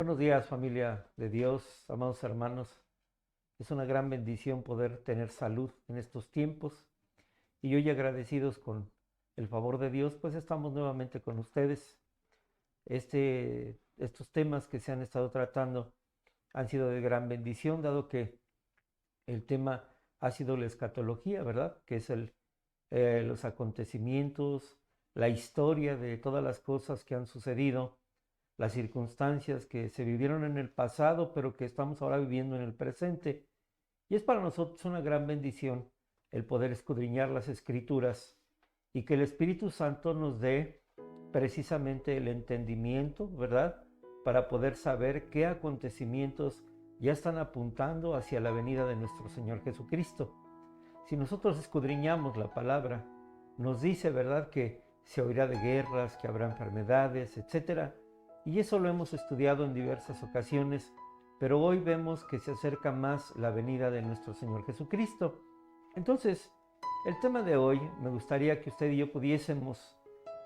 Buenos días, familia de Dios, amados hermanos. Es una gran bendición poder tener salud en estos tiempos y hoy agradecidos con el favor de Dios, pues estamos nuevamente con ustedes. Estos temas que se han estado tratando han sido de gran bendición, dado que el tema ha sido la escatología, ¿verdad? Que es los acontecimientos, la historia de todas las cosas que han sucedido, las circunstancias que se vivieron en el pasado, pero que estamos ahora viviendo en el presente. Y es para nosotros una gran bendición el poder escudriñar las Escrituras y que el Espíritu Santo nos dé precisamente el entendimiento, ¿verdad? Para poder saber qué acontecimientos ya están apuntando hacia la venida de nuestro Señor Jesucristo. Si nosotros escudriñamos la palabra, nos dice, ¿verdad?, que se oirá de guerras, que habrá enfermedades, etcétera. Y eso lo hemos estudiado en diversas ocasiones, pero hoy vemos que se acerca más la venida de nuestro Señor Jesucristo. Entonces, el tema de hoy, me gustaría que usted y yo pudiésemos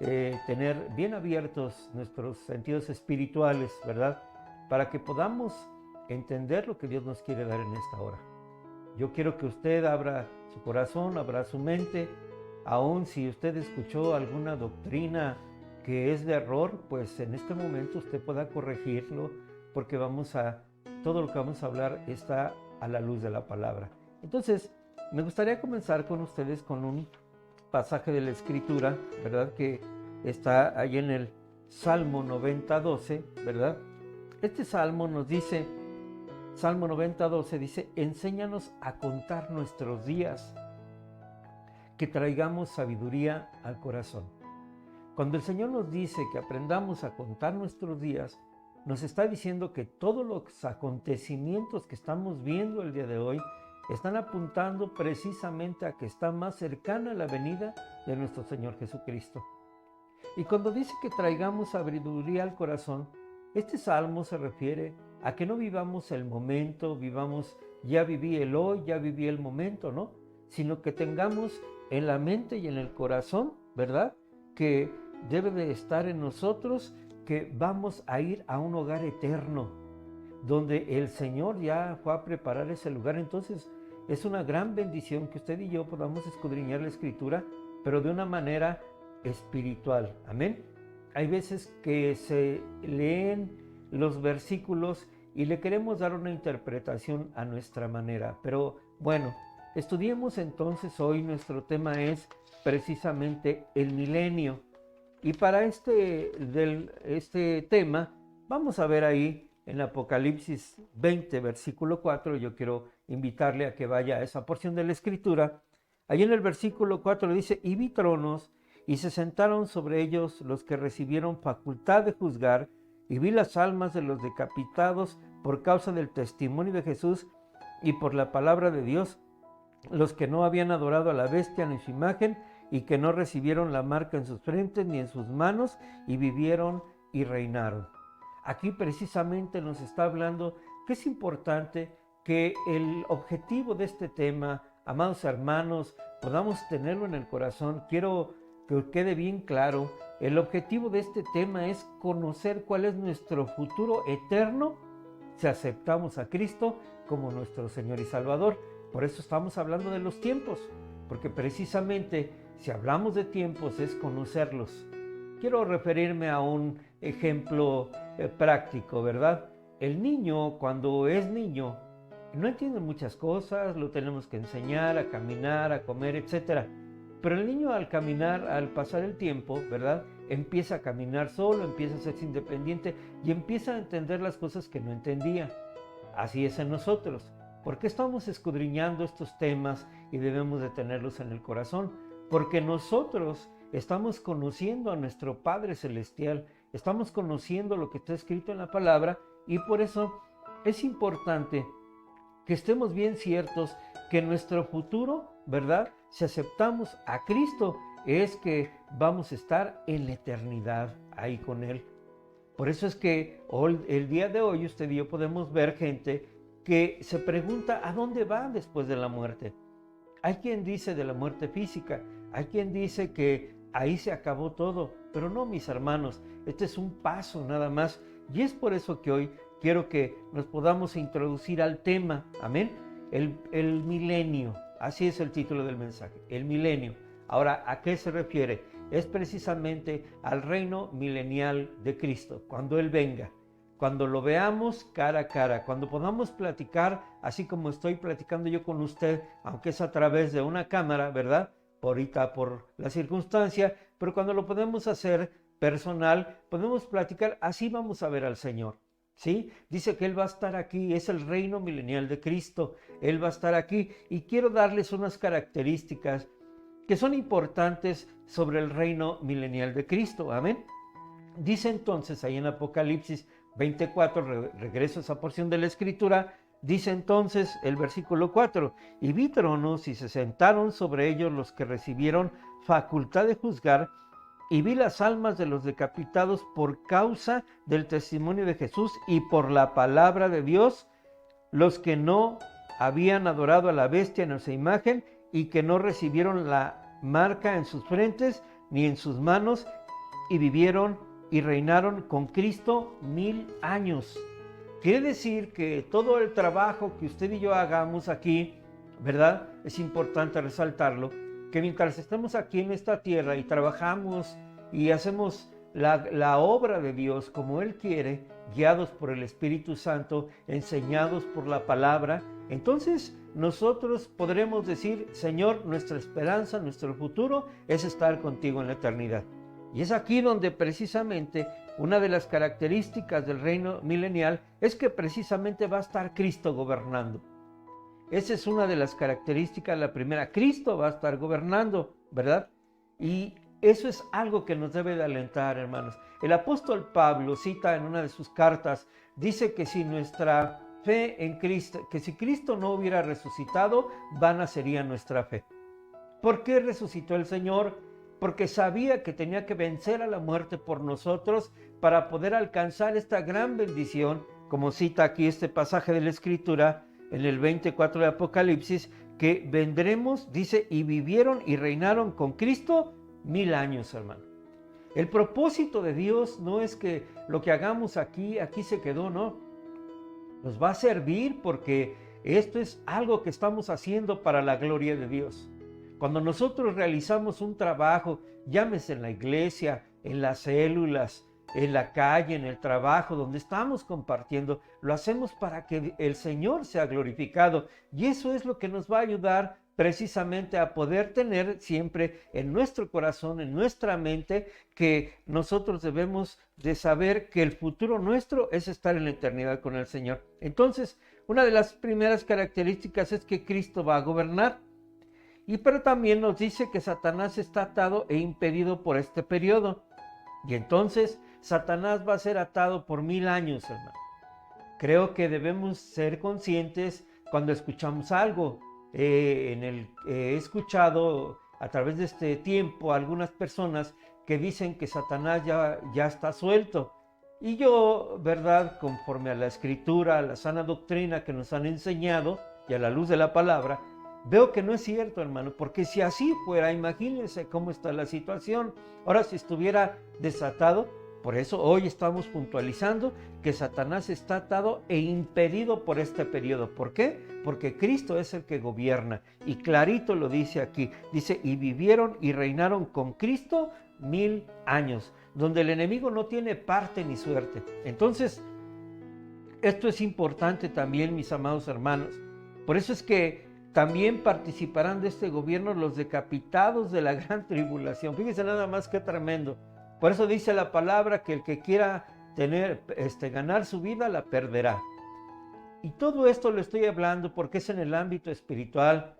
tener bien abiertos nuestros sentidos espirituales, ¿verdad?, para que podamos entender lo que Dios nos quiere dar en esta hora. Yo quiero que usted abra su corazón, abra su mente, aun si usted escuchó alguna doctrina que es de error, pues en este momento usted pueda corregirlo, porque todo lo que vamos a hablar está a la luz de la palabra. Entonces, me gustaría comenzar con ustedes con un pasaje de la Escritura, ¿verdad?, que está ahí en el Salmo 90:12, ¿verdad? Este salmo nos dice, Salmo 90:12 dice: enséñanos a contar nuestros días, que traigamos sabiduría al corazón. Cuando el Señor nos dice que aprendamos a contar nuestros días, nos está diciendo que todos los acontecimientos que estamos viendo el día de hoy están apuntando precisamente a que está más cercana la venida de nuestro Señor Jesucristo. Y cuando dice que traigamos sabiduría al corazón, este salmo se refiere a que no vivamos el momento, ya viví el hoy, ya viví el momento, ¿no? Sino que tengamos en la mente y en el corazón, ¿verdad?, que debe de estar en nosotros, que vamos a ir a un hogar eterno, donde el Señor ya fue a preparar ese lugar. Entonces, es una gran bendición que usted y yo podamos escudriñar la Escritura, pero de una manera espiritual. Amén. Hay veces que se leen los versículos y le queremos dar una interpretación a nuestra manera. Pero bueno, estudiemos entonces hoy. Nuestro tema es precisamente el milenio. Y para este tema vamos a ver ahí en Apocalipsis 20, versículo 4. Yo quiero invitarle a que vaya a esa porción de la Escritura. Ahí en el versículo 4 dice: y vi tronos, y se sentaron sobre ellos los que recibieron facultad de juzgar, y vi las almas de los decapitados por causa del testimonio de Jesús y por la palabra de Dios, los que no habían adorado a la bestia ni su imagen, y que no recibieron la marca en sus frentes ni en sus manos, y vivieron y reinaron. Aquí precisamente nos está hablando que es importante que el objetivo de este tema, amados hermanos, podamos tenerlo en el corazón. Quiero que quede bien claro, el objetivo de este tema es conocer cuál es nuestro futuro eterno si aceptamos a Cristo como nuestro Señor y Salvador. Por eso estamos hablando de los tiempos, porque precisamente si hablamos de tiempos es conocerlos. Quiero referirme a un ejemplo práctico, ¿verdad? El niño, cuando es niño, no entiende muchas cosas, lo tenemos que enseñar a caminar, a comer, etc. Pero el niño, al caminar, al pasar el tiempo, ¿verdad?, empieza a caminar solo, empieza a ser independiente y empieza a entender las cosas que no entendía. Así es en nosotros. ¿Por qué estamos escudriñando estos temas y debemos de tenerlos en el corazón? Porque nosotros estamos conociendo a nuestro Padre Celestial, estamos conociendo lo que está escrito en la palabra, y por eso es importante que estemos bien ciertos que nuestro futuro, ¿verdad?, si aceptamos a Cristo, es que vamos a estar en la eternidad ahí con Él. Por eso es que el día de hoy usted y yo podemos ver gente que se pregunta a dónde va después de la muerte. Hay quien dice de la muerte física, hay quien dice que ahí se acabó todo, pero no, mis hermanos, este es un paso nada más. Y es por eso que hoy quiero que nos podamos introducir al tema, amén. El milenio, así es el título del mensaje, el milenio. Ahora, ¿a qué se refiere? Es precisamente al reino milenial de Cristo, cuando Él venga, cuando lo veamos cara a cara, cuando podamos platicar, así como estoy platicando yo con usted, aunque es a través de una cámara, ¿verdad? Ahorita por la circunstancia, pero cuando lo podemos hacer personal, podemos platicar, así vamos a ver al Señor. ¿Sí? Dice que Él va a estar aquí, es el reino milenial de Cristo, Él va a estar aquí y quiero darles unas características que son importantes sobre el reino milenial de Cristo, amén. Dice entonces ahí en Apocalipsis 24, regreso a esa porción de la Escritura, dice entonces el versículo 4, y vi tronos y se sentaron sobre ellos los que recibieron facultad de juzgar, y vi las almas de los decapitados por causa del testimonio de Jesús y por la palabra de Dios, los que no habían adorado a la bestia en esa imagen y que no recibieron la marca en sus frentes ni en sus manos, y vivieron y reinaron con Cristo 1000 años. Quiere decir que todo el trabajo que usted y yo hagamos aquí, ¿verdad? Es importante resaltarlo, que mientras estemos aquí en esta tierra y trabajamos y hacemos la obra de Dios como Él quiere, guiados por el Espíritu Santo, enseñados por la palabra, entonces nosotros podremos decir, Señor, nuestra esperanza, nuestro futuro es estar contigo en la eternidad. Y es aquí donde precisamente una de las características del reino milenial es que precisamente va a estar Cristo gobernando. Esa es una de las características, la primera, Cristo va a estar gobernando, ¿verdad? Y eso es algo que nos debe de alentar, hermanos. El apóstol Pablo cita en una de sus cartas, dice que si nuestra fe en Cristo, que si Cristo no hubiera resucitado, vana sería nuestra fe. ¿Por qué resucitó el Señor? Porque sabía que tenía que vencer a la muerte por nosotros para poder alcanzar esta gran bendición, como cita aquí este pasaje de la Escritura, en el 24 de Apocalipsis, que vendremos, dice, y vivieron y reinaron con Cristo 1000 años, hermano. El propósito de Dios no es que lo que hagamos aquí se quedó, no. Nos va a servir porque esto es algo que estamos haciendo para la gloria de Dios. Cuando nosotros realizamos un trabajo, llámese en la iglesia, en las células, en la calle, en el trabajo, donde estamos compartiendo, lo hacemos para que el Señor sea glorificado. Y eso es lo que nos va a ayudar precisamente a poder tener siempre en nuestro corazón, en nuestra mente, que nosotros debemos de saber que el futuro nuestro es estar en la eternidad con el Señor. Entonces, una de las primeras características es que Cristo va a gobernar. Pero también nos dice que Satanás está atado e impedido por este periodo. Y entonces Satanás va a ser atado por 1000 años, hermano. Creo que debemos ser conscientes cuando escuchamos algo. He escuchado a través de este tiempo a algunas personas que dicen que Satanás ya está suelto. Y yo, ¿verdad? Conforme a la Escritura, a la sana doctrina que nos han enseñado y a la luz de la palabra, veo que no es cierto, hermano, porque si así fuera, imagínense cómo está la situación. Ahora, si estuviera desatado, por eso hoy estamos puntualizando que Satanás está atado e impedido por este periodo. ¿Por qué? Porque Cristo es el que gobierna. Y clarito lo dice aquí. Dice, y vivieron y reinaron con Cristo 1000 años, donde el enemigo no tiene parte ni suerte. Entonces, esto es importante también, mis amados hermanos. Por eso es que también participarán de este gobierno los decapitados de la gran tribulación. Fíjense nada más qué tremendo. Por eso dice la palabra que el que quiera ganar su vida la perderá. Y todo esto lo estoy hablando porque es en el ámbito espiritual.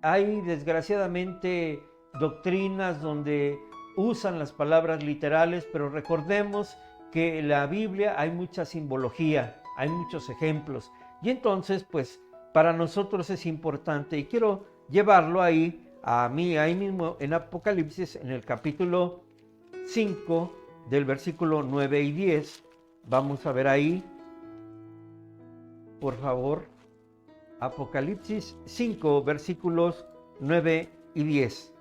Hay desgraciadamente doctrinas donde usan las palabras literales, pero recordemos que en la Biblia hay mucha simbología, hay muchos ejemplos. Y entonces, pues, para nosotros es importante, y quiero llevarlo ahí mismo en Apocalipsis, en el capítulo 5, del versículo 9 y 10. Vamos a ver ahí, por favor, Apocalipsis 5, versículos 9 y 10.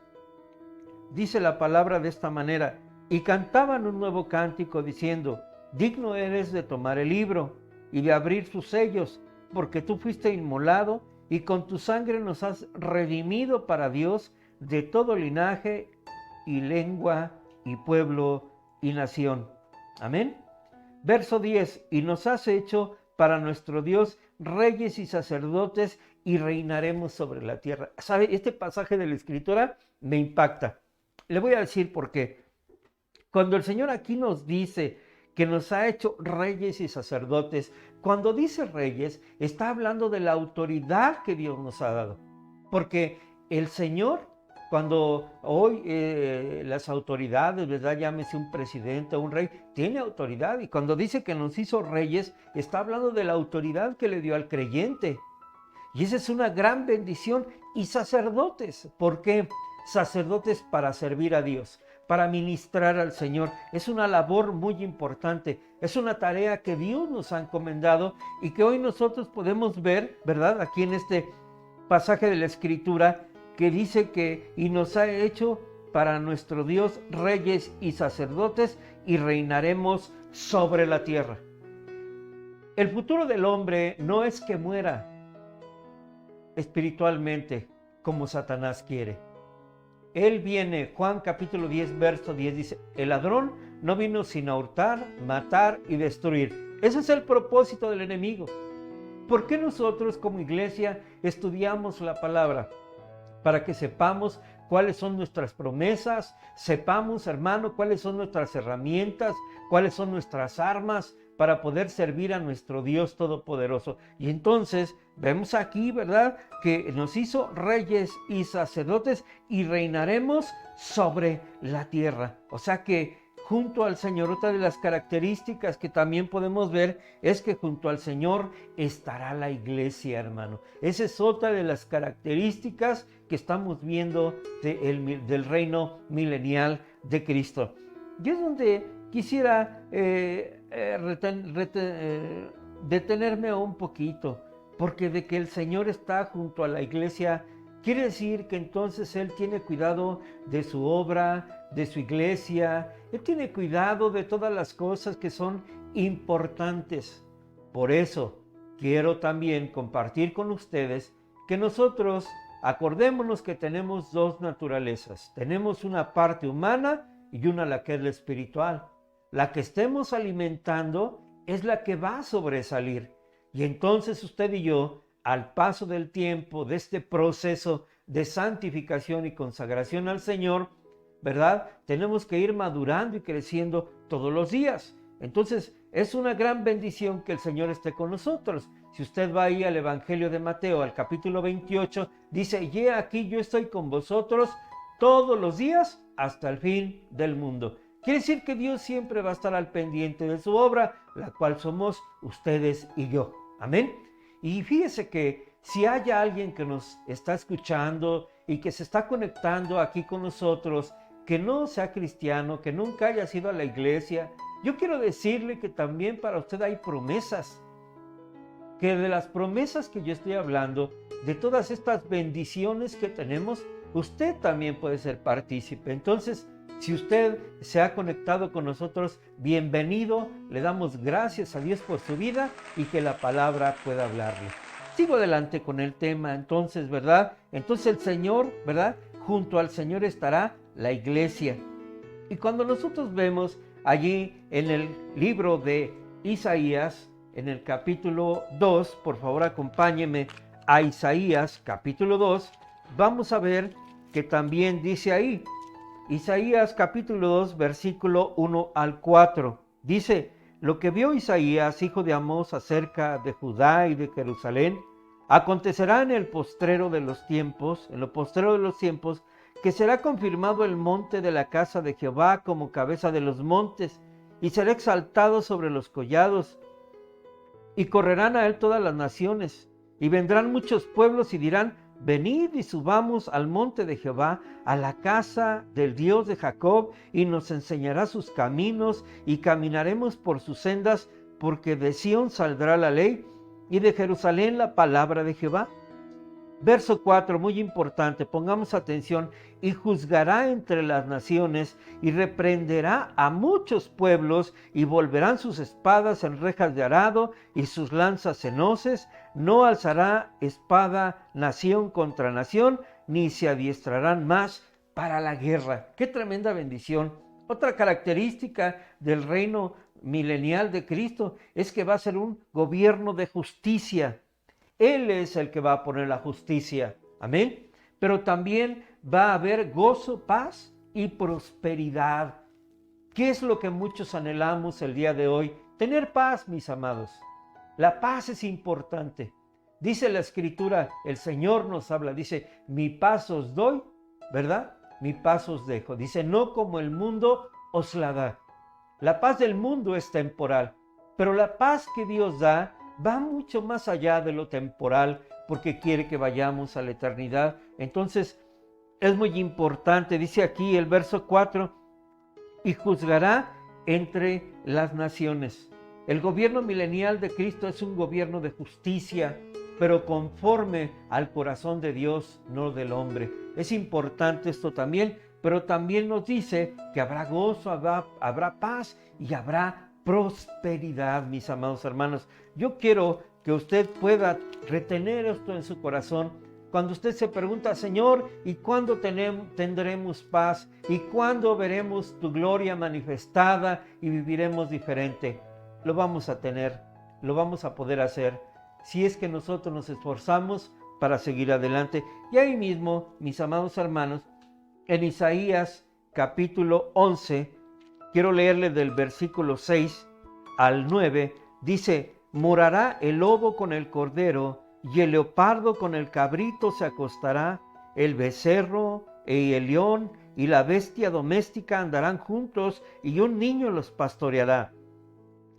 Dice la palabra de esta manera: y cantaban un nuevo cántico diciendo, digno eres de tomar el libro y de abrir sus sellos, porque tú fuiste inmolado y con tu sangre nos has redimido para Dios de todo linaje y lengua y pueblo y nación. Amén. Verso 10, y nos has hecho para nuestro Dios reyes y sacerdotes y reinaremos sobre la tierra. ¿Sabe? Este pasaje de la Escritura me impacta. Le voy a decir por qué. Cuando el Señor aquí nos dice que nos ha hecho reyes y sacerdotes, cuando dice reyes, está hablando de la autoridad que Dios nos ha dado. Porque el Señor, cuando hoy las autoridades, ¿verdad? Llámese un presidente o un rey, tiene autoridad. Y cuando dice que nos hizo reyes, está hablando de la autoridad que le dio al creyente. Y esa es una gran bendición. Y sacerdotes, ¿por qué? Sacerdotes para servir a Dios, para ministrar al Señor. Es una labor muy importante. Es una tarea que Dios nos ha encomendado y que hoy nosotros podemos ver, ¿verdad? Aquí en este pasaje de la Escritura, que dice que y nos ha hecho para nuestro Dios reyes y sacerdotes y reinaremos sobre la tierra. El futuro del hombre no es que muera espiritualmente como Satanás quiere. Él viene, Juan capítulo 10, verso 10 dice, el ladrón no vino sino a hurtar, matar y destruir. Ese es el propósito del enemigo. ¿Por qué nosotros como iglesia estudiamos la palabra? Para que sepamos cuáles son nuestras promesas, sepamos, hermano, cuáles son nuestras herramientas, cuáles son nuestras armas para poder servir a nuestro Dios Todopoderoso. Y entonces vemos aquí, ¿verdad?, que nos hizo reyes y sacerdotes y reinaremos sobre la tierra. O sea que junto al Señor, otra de las características que también podemos ver es que junto al Señor estará la iglesia, hermano. Esa es otra de las características que estamos viendo del reino milenial de Cristo. Y es donde quisiera detenerme un poquito, porque de que el Señor está junto a la iglesia, quiere decir que entonces Él tiene cuidado de su obra, de su iglesia. Él tiene cuidado de todas las cosas que son importantes. Por eso quiero también compartir con ustedes que nosotros acordémonos que tenemos dos naturalezas. Tenemos una parte humana y una la que es la espiritual. La que estemos alimentando es la que va a sobresalir. Y entonces usted y yo, al paso del tiempo, de este proceso de santificación y consagración al Señor, ¿verdad? Tenemos que ir madurando y creciendo todos los días. Entonces, es una gran bendición que el Señor esté con nosotros. Si usted va ahí al Evangelio de Mateo, al capítulo 28, dice, y he aquí yo estoy con vosotros todos los días hasta el fin del mundo. Quiere decir que Dios siempre va a estar al pendiente de su obra, la cual somos ustedes y yo. Amén. Y fíjese que si hay alguien que nos está escuchando y que se está conectando aquí con nosotros, que no sea cristiano, que nunca haya sido a la iglesia, yo quiero decirle que también para usted hay promesas. Que de las promesas que yo estoy hablando, de todas estas bendiciones que tenemos, usted también puede ser partícipe. Entonces, si usted se ha conectado con nosotros, bienvenido. Le damos gracias a Dios por su vida y que la palabra pueda hablarle. Sigo adelante con el tema, entonces, ¿verdad? Entonces el Señor, ¿verdad? Junto al Señor estará la iglesia. Y cuando nosotros vemos allí en el libro de Isaías, en el capítulo 2, por favor acompáñeme a Isaías, capítulo 2, vamos a ver que también dice ahí, Isaías capítulo 2, versículo 1 al 4, dice, lo que vio Isaías, hijo de Amós, acerca de Judá y de Jerusalén, acontecerá en el postrero de los tiempos, en lo postrero de los tiempos, que será confirmado el monte de la casa de Jehová como cabeza de los montes, y será exaltado sobre los collados, y correrán a él todas las naciones, y vendrán muchos pueblos y dirán, venid y subamos al monte de Jehová, a la casa del Dios de Jacob, y nos enseñará sus caminos, y caminaremos por sus sendas, porque de Sión saldrá la ley, y de Jerusalén la palabra de Jehová. Verso 4, muy importante, pongamos atención. Y juzgará entre las naciones y reprenderá a muchos pueblos y volverán sus espadas en rejas de arado y sus lanzas en hoces. No alzará espada nación contra nación, ni se adiestrarán más para la guerra. ¡Qué tremenda bendición! Otra característica del reino milenial de Cristo es que va a ser un gobierno de justicia. Él es el que va a poner la justicia. Amén. Pero también va a haber gozo, paz y prosperidad. ¿Qué es lo que muchos anhelamos el día de hoy? Tener paz, mis amados. La paz es importante. Dice la Escritura, el Señor nos habla, dice, mi paz os doy, ¿verdad? Mi paz os dejo. Dice, no como el mundo os la da. La paz del mundo es temporal, pero la paz que Dios da va mucho más allá de lo temporal, porque quiere que vayamos a la eternidad. Entonces, es muy importante, dice aquí el verso 4, y juzgará entre las naciones. El gobierno milenial de Cristo es un gobierno de justicia, pero conforme al corazón de Dios, no del hombre. Es importante esto también, pero también nos dice que habrá gozo, habrá paz y habrá prosperidad, mis amados hermanos. Yo quiero que usted pueda retener esto en su corazón. Cuando usted se pregunta, Señor, ¿y cuándo tendremos paz? ¿Y cuándo veremos tu gloria manifestada y viviremos diferente? Lo vamos a tener, lo vamos a poder hacer, si es que nosotros nos esforzamos para seguir adelante. Y ahí mismo, mis amados hermanos, en Isaías capítulo 11, quiero leerle del versículo 6 al 9, dice, morará el lobo con el cordero, y el leopardo con el cabrito se acostará, el becerro y el león y la bestia doméstica andarán juntos, y un niño los pastoreará.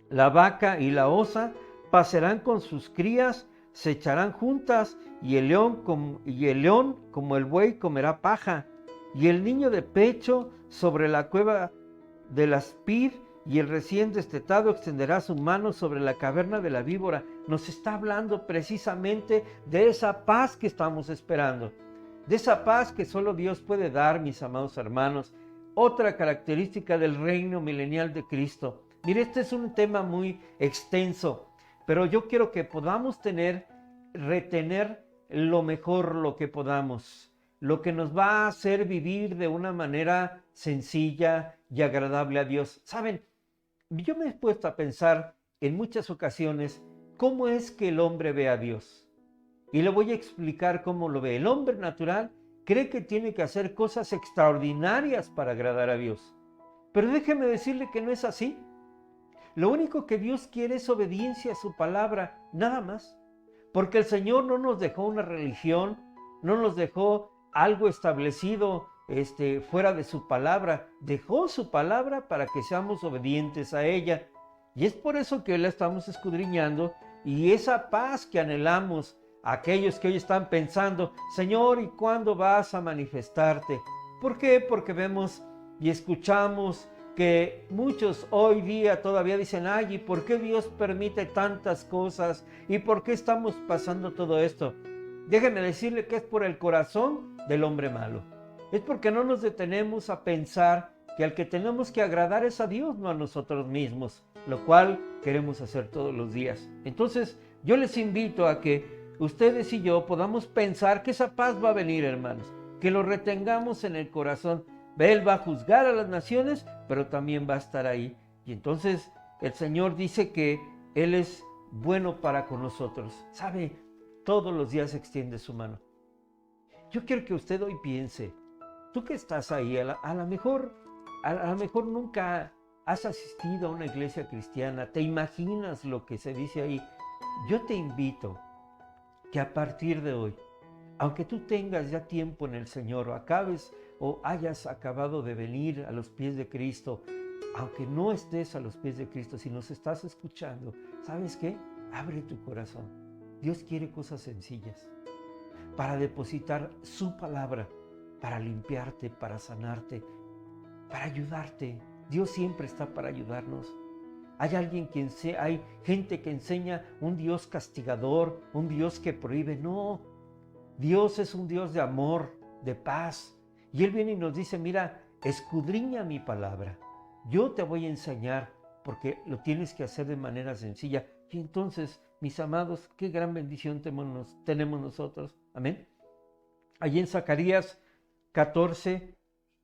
La vaca y la osa pasarán con sus crías, se echarán juntas, y el león como el buey comerá paja, y el niño de pecho sobre la cueva de la aspid, y el recién destetado extenderá su mano sobre la caverna de la víbora. Nos está hablando precisamente de esa paz que estamos esperando, de esa paz que solo Dios puede dar, mis amados hermanos. Otra característica del reino milenial de Cristo. Mire, este es un tema muy extenso, pero yo quiero que podamos retener lo mejor, lo que podamos, lo que nos va a hacer vivir de una manera sencilla y agradable a Dios. ¿Saben? Yo me he puesto a pensar en muchas ocasiones cómo es que el hombre ve a Dios. Y le voy a explicar cómo lo ve. El hombre natural cree que tiene que hacer cosas extraordinarias para agradar a Dios. Pero déjeme decirle que no es así. Lo único que Dios quiere es obediencia a su palabra, nada más. Porque el Señor no nos dejó una religión, no nos dejó algo establecido fuera de su palabra. Dejó su palabra para que seamos obedientes a ella. Y es por eso que la estamos escudriñando, y esa paz que anhelamos, aquellos que hoy están pensando, Señor, ¿y cuándo vas a manifestarte? ¿Por qué? Porque vemos y escuchamos que muchos hoy día todavía dicen, ay, ¿y por qué Dios permite tantas cosas? ¿Y por qué estamos pasando todo esto? Déjeme decirle que es por el corazón del hombre malo. Es porque no nos detenemos a pensar que al que tenemos que agradar es a Dios, no a nosotros mismos, lo cual queremos hacer todos los días. Entonces, yo les invito a que ustedes y yo podamos pensar que esa paz va a venir, hermanos, que lo retengamos en el corazón. Él va a juzgar a las naciones, pero también va a estar ahí. Y entonces el Señor dice que Él es bueno para con nosotros. ¿Sabe? Todos los días extiende su mano. Yo quiero que usted hoy piense, tú que estás ahí, a lo mejor nunca has asistido a una iglesia cristiana, te imaginas lo que se dice ahí. Yo te invito que a partir de hoy, aunque tú tengas ya tiempo en el Señor, o hayas acabado de venir a los pies de Cristo, aunque no estés a los pies de Cristo, si nos estás escuchando, ¿sabes qué? Abre tu corazón. Dios quiere cosas sencillas para depositar su palabra, para limpiarte, para sanarte, para ayudarte. Dios siempre está para ayudarnos. Hay gente que enseña un Dios castigador, un Dios que prohíbe. No, Dios es un Dios de amor, de paz. Y Él viene y nos dice, mira, escudriña mi palabra. Yo te voy a enseñar porque lo tienes que hacer de manera sencilla. Y entonces, mis amados, qué gran bendición tenemos nosotros. Amén. Allí en Zacarías 14,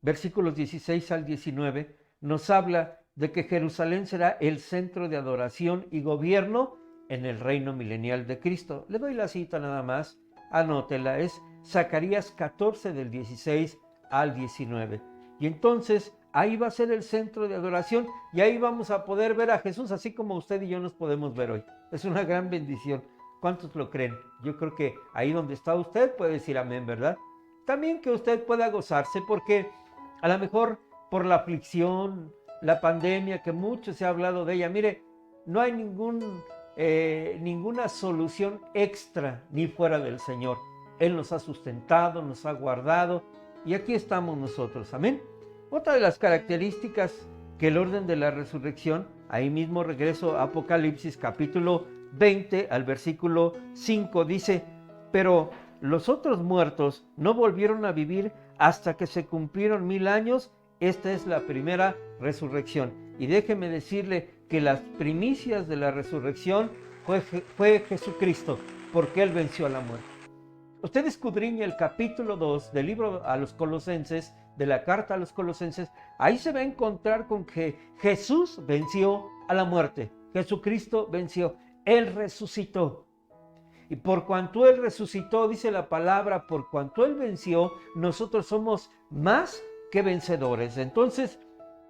versículos 16 al 19, nos habla de que Jerusalén será el centro de adoración y gobierno en el reino milenial de Cristo. Le doy la cita nada más, anótela, es Zacarías 14 del 16 al 19. Y entonces ahí va a ser el centro de adoración y ahí vamos a poder ver a Jesús así como usted y yo nos podemos ver hoy. Es una gran bendición. ¿Cuántos lo creen? Yo creo que ahí donde está usted puede decir amén, ¿verdad? También que usted pueda gozarse porque a lo mejor por la aflicción, la pandemia, que mucho se ha hablado de ella, mire, no hay ninguna solución extra ni fuera del Señor. Él nos ha sustentado, nos ha guardado y aquí estamos nosotros, amén. Otra de las características que el orden de la resurrección, ahí mismo regreso a Apocalipsis capítulo 20 al versículo 5, dice, pero los otros muertos no volvieron a vivir hasta que se cumplieron 1000 años. Esta es la primera resurrección. Y déjeme decirle que las primicias de la resurrección fue Jesucristo, porque Él venció a la muerte. Usted escudriña el capítulo 2 del libro a los Colosenses, de la carta a los Colosenses, ahí se va a encontrar con que Jesús venció a la muerte. Jesucristo venció, Él resucitó. Y por cuanto Él resucitó, dice la palabra, por cuanto Él venció, nosotros somos más que vencedores. Entonces,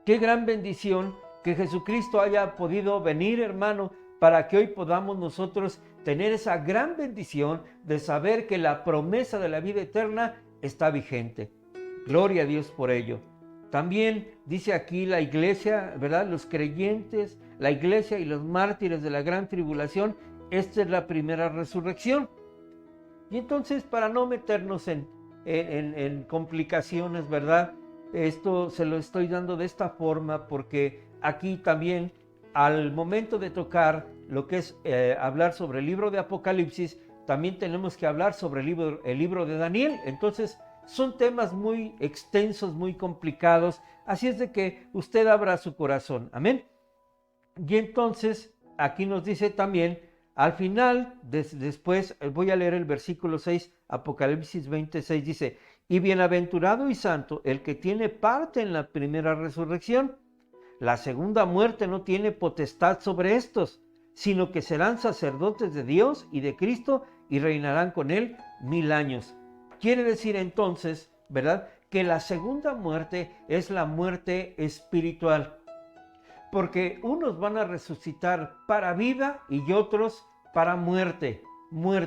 qué gran bendición que Jesucristo haya podido venir, hermano, para que hoy podamos nosotros tener esa gran bendición de saber que la promesa de la vida eterna está vigente. Gloria a Dios por ello. También dice aquí la iglesia, ¿verdad? Los creyentes, la iglesia y los mártires de la gran tribulación, esta es la primera resurrección. Y entonces, para no meternos en complicaciones, ¿verdad? Esto se lo estoy dando de esta forma porque aquí también, al momento de tocar lo que es hablar sobre el libro de Apocalipsis, también tenemos que hablar sobre el libro de Daniel. Entonces, son temas muy extensos, muy complicados, así es de que usted abra su corazón, amén. Y entonces, aquí nos dice también, al final, después voy a leer el versículo 6, Apocalipsis 26, dice, y bienaventurado y santo el que tiene parte en la primera resurrección. La segunda muerte no tiene potestad sobre estos, sino que serán sacerdotes de Dios y de Cristo y reinarán con Él 1000 años. Quiere decir entonces, ¿verdad?, que la segunda muerte es la muerte espiritual. Porque unos van a resucitar para vida y otros para muerte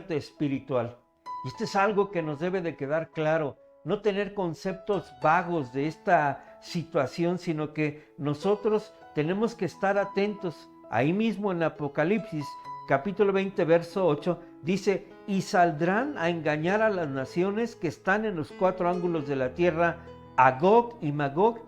espiritual. Y esto es algo que nos debe de quedar claro. No tener conceptos vagos de esta situación, sino que nosotros tenemos que estar atentos. Ahí mismo en Apocalipsis, capítulo 20, verso 8, dice, y saldrán a engañar a las naciones que están en los 4 ángulos de la tierra, a Gog y Magog,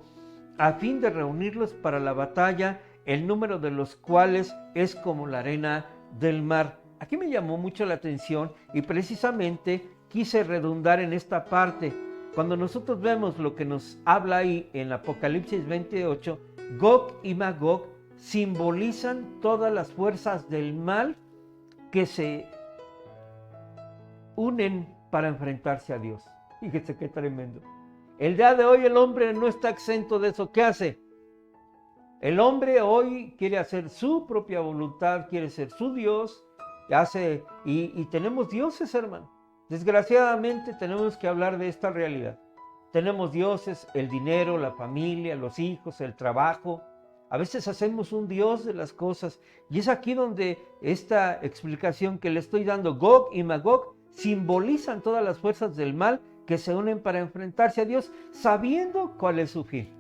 a fin de reunirlos para la batalla, el número de los cuales es como la arena del mar. Aquí me llamó mucho la atención y precisamente quise redundar en esta parte. Cuando nosotros vemos lo que nos habla ahí en Apocalipsis 28, Gog y Magog simbolizan todas las fuerzas del mal que se unen para enfrentarse a Dios. Fíjese qué tremendo. El día de hoy el hombre no está exento de eso. ¿Qué hace? El hombre hoy quiere hacer su propia voluntad, quiere ser su Dios, y tenemos dioses, hermano. Desgraciadamente tenemos que hablar de esta realidad. Tenemos dioses, el dinero, la familia, los hijos, el trabajo. A veces hacemos un dios de las cosas. Y es aquí donde esta explicación que le estoy dando, Gog y Magog, simbolizan todas las fuerzas del mal que se unen para enfrentarse a Dios, sabiendo cuál es su fin.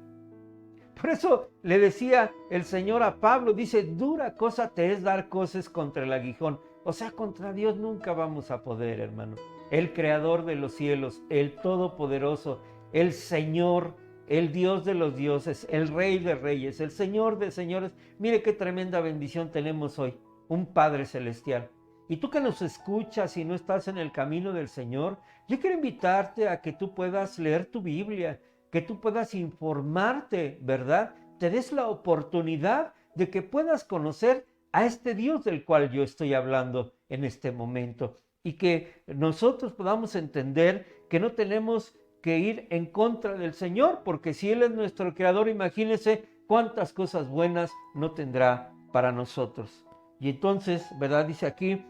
Por eso le decía el Señor a Pablo, dice, dura cosa te es dar coces contra el aguijón. O sea, contra Dios nunca vamos a poder, hermano. El creador de los cielos, el todopoderoso, el Señor, el Dios de los dioses, el Rey de reyes, el Señor de señores. Mire qué tremenda bendición tenemos hoy, un Padre celestial. Y tú que nos escuchas y no estás en el camino del Señor, yo quiero invitarte a que tú puedas leer tu Biblia, que tú puedas informarte, ¿verdad? Te des la oportunidad de que puedas conocer a este Dios del cual yo estoy hablando en este momento, y que nosotros podamos entender que no tenemos que ir en contra del Señor, porque si Él es nuestro creador, imagínense cuántas cosas buenas no tendrá para nosotros. Y entonces, ¿verdad? Dice aquí,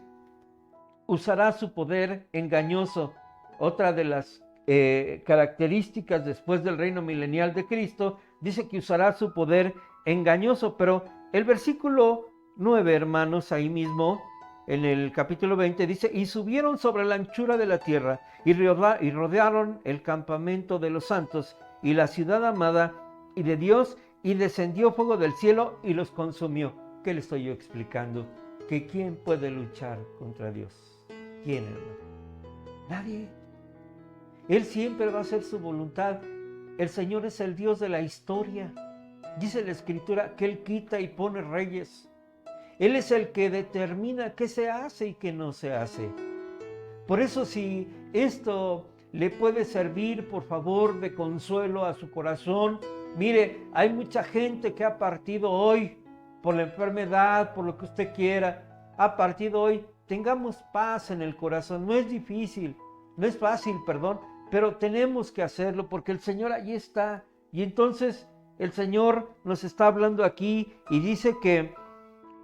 usará su poder engañoso. Otra de las características después del reino milenial de Cristo, dice que usará su poder engañoso, pero el versículo 9, hermanos, ahí mismo, en el capítulo 20, dice, y subieron sobre la anchura de la tierra, y rodearon el campamento de los santos, y la ciudad amada, y de Dios, y descendió fuego del cielo, y los consumió. ¿Qué le estoy yo explicando? Que ¿quién puede luchar contra Dios? ¿Quién, hermano? Nadie. Él siempre va a hacer su voluntad. El Señor es el Dios de la historia. Dice la Escritura que Él quita y pone reyes. Él es el que determina qué se hace y qué no se hace. Por eso, si esto le puede servir, por favor, de consuelo a su corazón, mire, hay mucha gente que ha partido hoy por la enfermedad, por lo que usted quiera, ha partido hoy. Tengamos paz en el corazón. No es difícil, no es fácil, perdón, pero tenemos que hacerlo porque el Señor allí está. Y entonces el Señor nos está hablando aquí y dice que,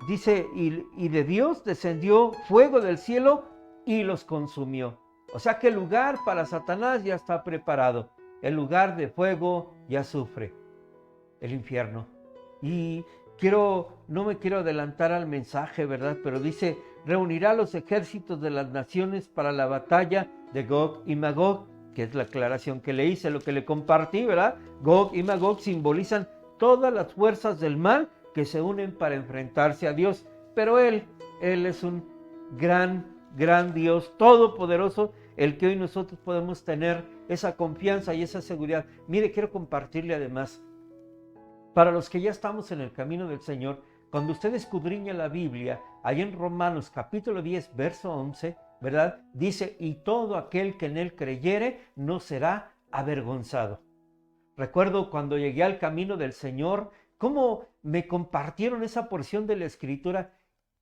y de Dios descendió fuego del cielo y los consumió. O sea que el lugar para Satanás ya está preparado. El lugar de fuego y azufre, el infierno. Y no me quiero adelantar al mensaje, ¿verdad? Pero dice, reunirá los ejércitos de las naciones para la batalla de Gog y Magog, que es la aclaración que le hice, lo que le compartí, ¿verdad? Gog y Magog simbolizan todas las fuerzas del mal que se unen para enfrentarse a Dios. Pero Él es un gran Dios todopoderoso, el que hoy nosotros podemos tener esa confianza y esa seguridad. Mire, quiero compartirle además, para los que ya estamos en el camino del Señor, cuando usted escudriña la Biblia, ahí en Romanos capítulo 10, verso 11, ¿verdad? Dice, y todo aquel que en Él creyere no será avergonzado. Recuerdo cuando llegué al camino del Señor, cómo me compartieron esa porción de la Escritura.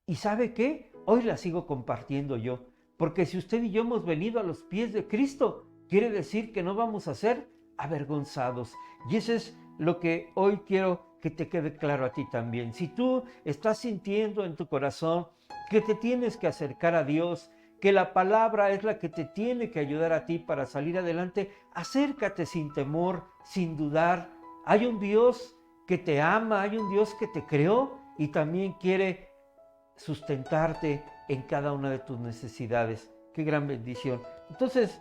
¿Y sabe qué? Hoy la sigo compartiendo yo. Porque si usted y yo hemos venido a los pies de Cristo, quiere decir que no vamos a ser avergonzados. Y eso es lo que hoy quiero que te quede claro a ti también. Si tú estás sintiendo en tu corazón que te tienes que acercar a Dios, que la palabra es la que te tiene que ayudar a ti para salir adelante, acércate sin temor, sin dudar. Hay un Dios que te ama, hay un Dios que te creó y también quiere sustentarte en cada una de tus necesidades. Qué gran bendición. Entonces,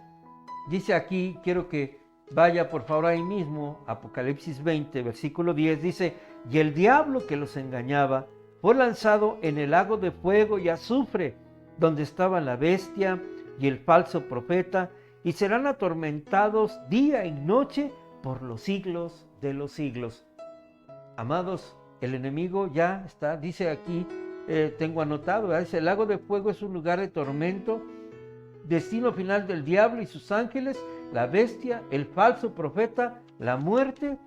dice aquí, quiero que vaya por favor ahí mismo, Apocalipsis 20, versículo 10, dice, y el diablo que los engañaba fue lanzado en el lago de fuego y azufre, donde estaba la bestia y el falso profeta, y serán atormentados día y noche por los siglos de los siglos. Amados, el enemigo ya está, dice aquí, tengo anotado, ¿verdad? Dice, el lago de fuego es un lugar de tormento, destino final del diablo y sus ángeles, la bestia, el falso profeta, la muerte,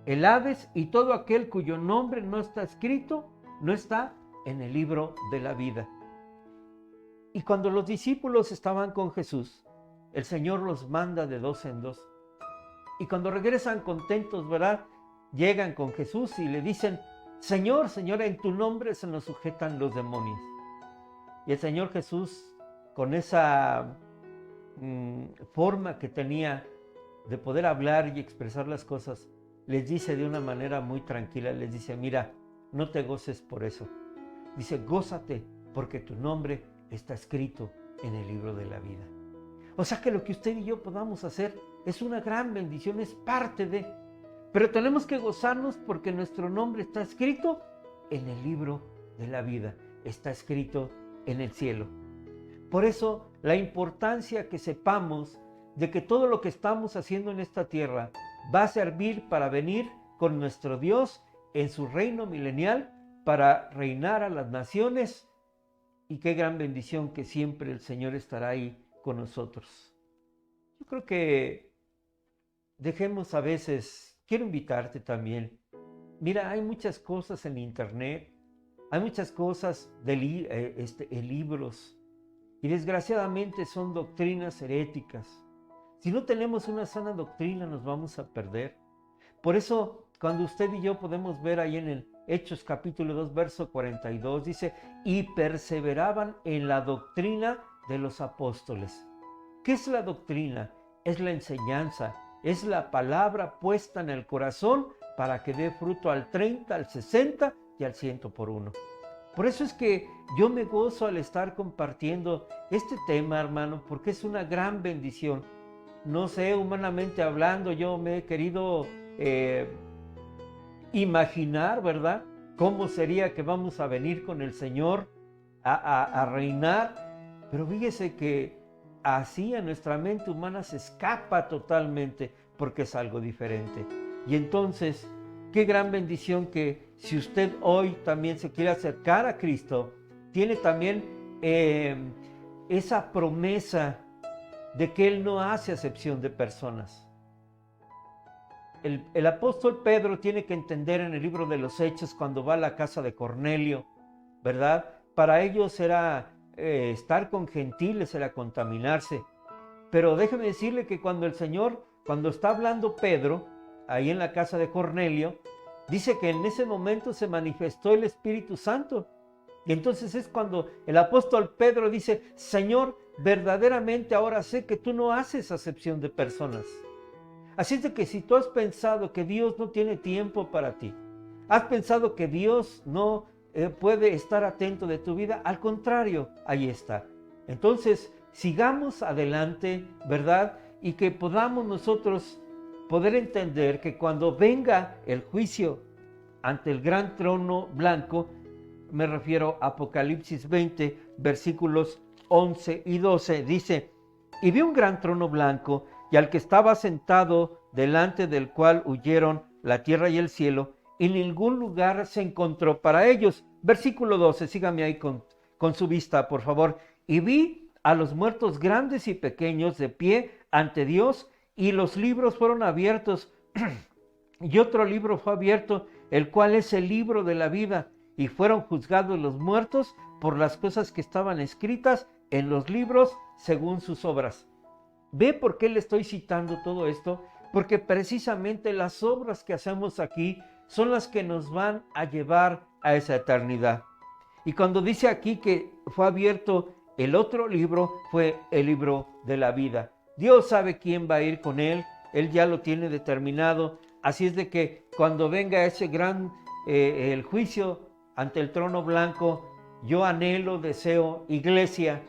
el Hades y todo aquel cuyo nombre no está escrito, no está en el libro de la vida. Y cuando los discípulos estaban con Jesús, el Señor los manda de dos en dos. Y cuando regresan contentos, ¿verdad? Llegan con Jesús y le dicen, Señor, Señor, en tu nombre se nos sujetan los demonios. Y el Señor Jesús, con esa forma que tenía de poder hablar y expresar las cosas, les dice de una manera muy tranquila, les dice, mira, no te goces por eso. Dice, gózate porque tu nombre está escrito en el libro de la vida. O sea que lo que usted y yo podamos hacer es una gran bendición, es parte de... Pero tenemos que gozarnos porque nuestro nombre está escrito en el libro de la vida, está escrito en el cielo. Por eso la importancia que sepamos de que todo lo que estamos haciendo en esta tierra va a servir para venir con nuestro Dios en su reino milenial, para reinar a las naciones y qué gran bendición que siempre el Señor estará ahí con nosotros. Yo creo que dejemos a veces, quiero invitarte también. Mira, hay muchas cosas en internet, hay muchas cosas en libros, y desgraciadamente son doctrinas heréticas. Si no tenemos una sana doctrina, nos vamos a perder. Por eso, cuando usted y yo podemos ver ahí en el Hechos capítulo 2, verso 42, dice, y perseveraban en la doctrina de los apóstoles. ¿Qué es la doctrina? Es la enseñanza, es la palabra puesta en el corazón para que dé fruto al 30, al 60 y al 100 por uno. Por eso es que yo me gozo al estar compartiendo este tema, hermano, porque es una gran bendición. No sé, humanamente hablando, yo me he querido imaginar, ¿verdad? ¿Cómo sería que vamos a venir con el Señor a reinar? Pero fíjese que así a nuestra mente humana se escapa totalmente porque es algo diferente. Y entonces, qué gran bendición que si usted hoy también se quiere acercar a Cristo, tiene también esa promesa de que Él no hace acepción de personas. El apóstol Pedro tiene que entender en el libro de los Hechos, cuando va a la casa de Cornelio, ¿verdad? Para ellos era estar con gentiles, era contaminarse. Pero déjeme decirle que cuando el Señor, cuando está hablando Pedro, ahí en la casa de Cornelio, dice que en ese momento se manifestó el Espíritu Santo. Y entonces es cuando el apóstol Pedro dice, Señor, verdaderamente ahora sé que tú no haces acepción de personas. Así es de que si tú has pensado que Dios no tiene tiempo para ti, has pensado que Dios no puede estar atento de tu vida, al contrario, ahí está. Entonces, sigamos adelante, ¿verdad? Y que podamos nosotros poder entender que cuando venga el juicio ante el gran trono blanco, me refiero a Apocalipsis 20, versículos 11 y 12, dice, y vi un gran trono blanco, y al que estaba sentado, delante del cual huyeron la tierra y el cielo, y ningún lugar se encontró para ellos. Versículo 12, sígame ahí con su vista, por favor. Y vi a los muertos grandes y pequeños de pie ante Dios, y los libros fueron abiertos, y otro libro fue abierto, el cual es el libro de la vida, y fueron juzgados los muertos por las cosas que estaban escritas en los libros según sus obras. ¿Ve por qué le estoy citando todo esto? Porque precisamente las obras que hacemos aquí son las que nos van a llevar a esa eternidad. Y cuando dice aquí que fue abierto el otro libro, fue el libro de la vida. Dios sabe quién va a ir con él, Él ya lo tiene determinado. Así es de que cuando venga ese gran el juicio ante el trono blanco, yo anhelo, deseo, iglesia,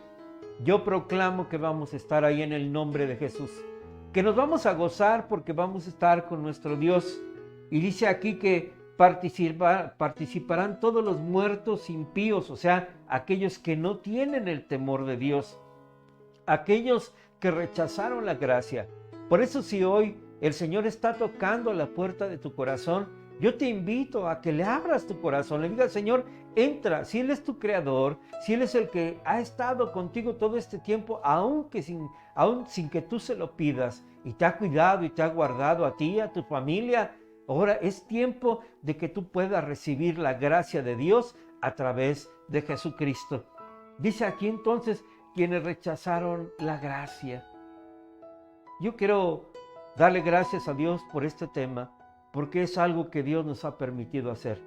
yo proclamo que vamos a estar ahí en el nombre de Jesús, que nos vamos a gozar porque vamos a estar con nuestro Dios. Y dice aquí que participarán todos los muertos impíos, o sea, aquellos que no tienen el temor de Dios, aquellos que rechazaron la gracia. Por eso si hoy el Señor está tocando la puerta de tu corazón, yo te invito a que le abras tu corazón, le digas, Señor, entra. Si Él es tu creador, si Él es el que ha estado contigo todo este tiempo, aún sin que tú se lo pidas, y te ha cuidado y te ha guardado a ti, a tu familia, ahora es tiempo de que tú puedas recibir la gracia de Dios a través de Jesucristo. Dice aquí entonces, quienes rechazaron la gracia. Yo quiero darle gracias a Dios por este tema, porque es algo que Dios nos ha permitido hacer.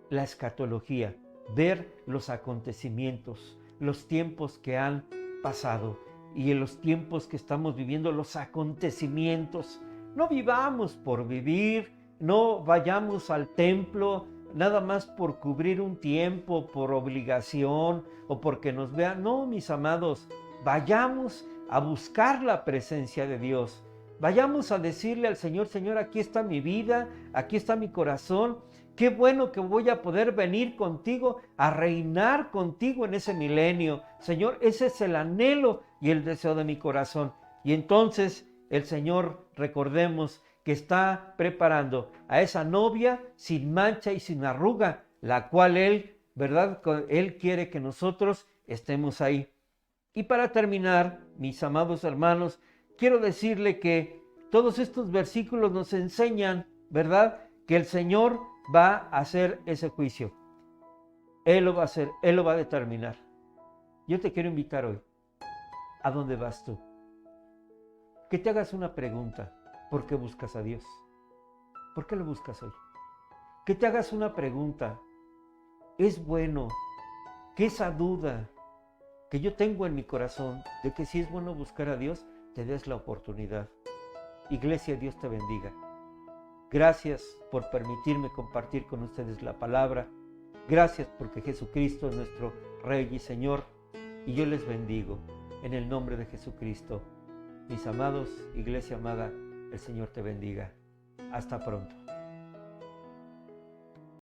La escatología, ver los acontecimientos, los tiempos que han pasado y en los tiempos que estamos viviendo, los acontecimientos. No vivamos por vivir, no vayamos al templo nada más por cubrir un tiempo, por obligación o porque nos vean. No, mis amados, vayamos a buscar la presencia de Dios. Vayamos a decirle al Señor, Señor, aquí está mi vida, aquí está mi corazón. Qué bueno que voy a poder venir contigo, a reinar contigo en ese milenio. Señor, ese es el anhelo y el deseo de mi corazón. Y entonces el Señor, recordemos que está preparando a esa novia sin mancha y sin arruga, la cual Él ¿verdad? Él quiere que nosotros estemos ahí. Y para terminar, mis amados hermanos, quiero decirle que todos estos versículos nos enseñan, ¿verdad?, que el Señor va a hacer ese juicio. Él lo va a hacer, Él lo va a determinar. Yo te quiero invitar hoy. ¿A dónde vas tú? Que te hagas una pregunta. ¿Por qué buscas a Dios? ¿Por qué lo buscas hoy? Que te hagas una pregunta. Es bueno que esa duda que yo tengo en mi corazón de que si es bueno buscar a Dios, te des la oportunidad. Iglesia, Dios te bendiga. Gracias por permitirme compartir con ustedes la palabra. Gracias porque Jesucristo es nuestro Rey y Señor. Y yo les bendigo en el nombre de Jesucristo. Mis amados, Iglesia amada, el Señor te bendiga. Hasta pronto.